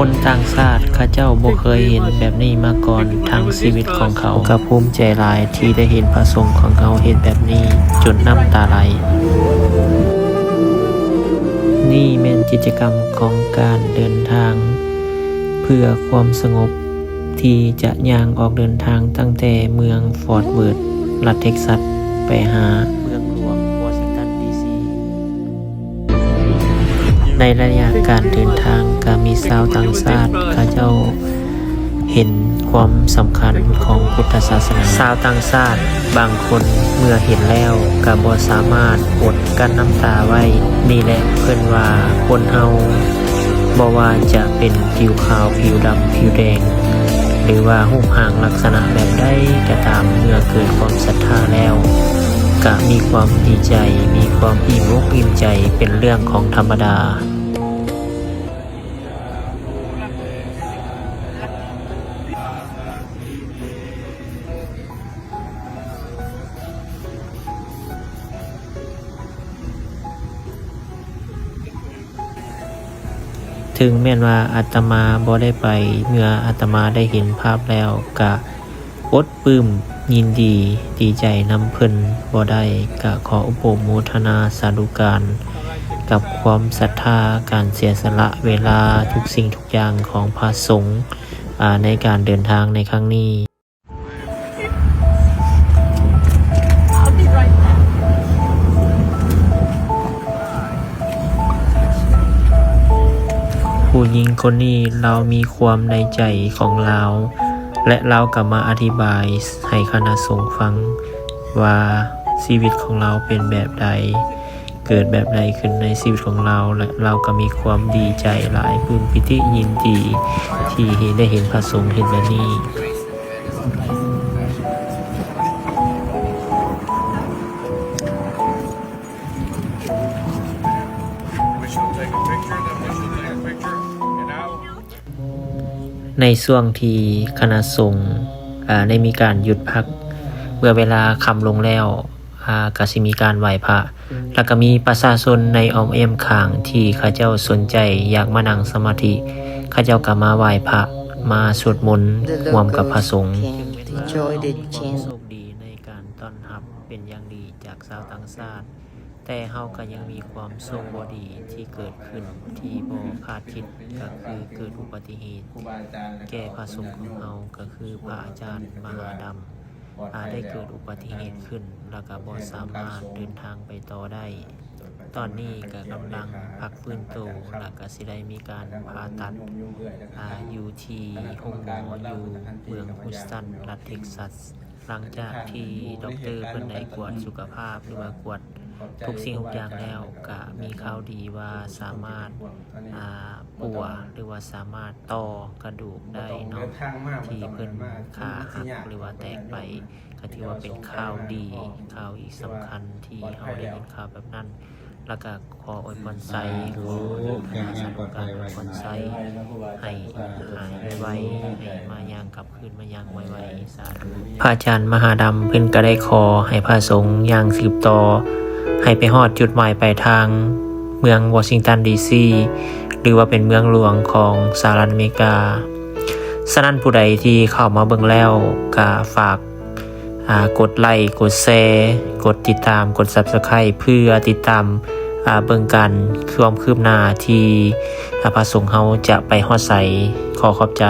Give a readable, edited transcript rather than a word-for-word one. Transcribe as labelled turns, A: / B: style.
A: คนต่างชาติเขาเจ้าบ่เคยเห็นแบบนี้มาก่อนทางชีวิตของเขาก็ภูมิใจหลายที่ได้เห็นพระสงฆ์ของเขาเห็นแบบนี้จนน้ำตาไหลนี่แม่นกิจกรรมของการเดินทางเพื่อความสงบที่จะย่างออกเดินทางตั้งแต่เมืองฟอร์ตเวิร์ธรัฐเท็กซัสไปหาเมืองหลวงวอชิงตันดีซีในระยะการเดินทางก็มีชาวต่างชาติเขาเจ้าเห็นความสำคัญของพุทธศาสนาชาวต่างชาติบางคนเมื่อเห็นแล้วก็บ่สามารถอดกั้นน้ำตาไว้นี่แหละเพิ่นว่าคนเฮาบ่ว่าจะเป็นผิวขาวผิวดำผิวแดงหรือว่ารูปร่างลักษณะแบบใดก็ตามเมื่อเกิดความศรัทธาแล้วก็มีความดีใจมีความอิ่มอกอิ่มใจเป็นเรื่องของธรรมดาถึงแม้ว่าอาตมาบ่ได้ไปเมื่ออาตมาได้เห็นภาพแล้วก็อดปลื้มยินดีดีใจนำเพิ่นบ่ได้ก็ขออุปโมทนาสาธุการกับความศรัทธาการเสียสละเวลาทุกสิ่งทุกอย่างของพระสงฆ์ในการเดินทางในครั้งนี้ผู้หญิงคนนี้เรามีความในใจของเราและเราก็มาอธิบายให้คณะสงฆ์ฟังว่าชีวิตของเราเป็นแบบใดเกิดแบบใดขึ้นในชีวิตของเราและเราก็มีความดีใจหลายปลื้มปิติยินดีที่ได้เห็นพระสงฆ์เห็นแบบนี้ในช่วงที่คณะสงฆ์ได้มีการหยุดพักเมื่อเวลาค่ำลงแล้วก็สิมีการไหว้พระแล้วก็มีประชาชนในอ้อมแอมข้างที่เขาเจ้าสนใจอยากมานั่งสมาธิเขาเจ้าก็มาไหว้พระมาสวดมนต์ร่วมกับพระสงฆ์โชคดีในการต้อนรับเป็นอย่างดีจากชาวต่างชาติแต่เฮาก็ยังมีความโชคบ่ดีที่เกิดขึ้นที่บ่คาดคิดก็คือเกิดอุบัติเหตุแก่พระสงฆ์ของเฮาก็คือพระอาจารย์มหาดำได้เกิดอุบัติเหตุขึ้นแล้วก็บ่สามารถเดินทางไปต่อได้ตอนนี้ก็กำลังพักฟื้นตัวแล้วก็สิได้มีการผ่าตัดอยู่ที่ห้องหมออยู่เมืองฮูสตันรัฐเท็กซัสหลังจากที่ด็อกเตอร์เพิ่นได้กวดสุขภาพหรือว่ากวดทุกสิ่งทุกอย่างแล้วก็มีข่าวดีว่าสามารถปัวหรือว่าสามารถต่อกระดูกได้เนาะที่เพิ่นขาหักหรือว่าแตกไปก็ถือว่าเป็นข่าวดีข่าวอีกสำคัญที่เฮาได้ยินข่าวแบบนั้นแล้วก็ขออวยพรไซขอคณะสาธุการอวยพรไซให้หายไวๆให้มาย่างกลับคืนมาย่างไวๆสาธุพระอาจารย์มหาดำเพิ่นก็ได้ขอให้พระสงฆ์ย่างสืบต่อให้ไปฮอดจุดหมายปลายทางเมืองวอชิงตันดีซีหรือว่าเป็นเมืองหลวงของสหรัฐอเมริกาฉะนั้นผู้ใดที่เข้ามาเบิ่งแล้วก็ฝากกดไลค์กดแชร์กดติดตามกด Subscribe เพื่อติดตามเบิ่งกันความคืบหน้าที่พระสงฆ์เฮาจะไปฮอดไสขอขอบใจ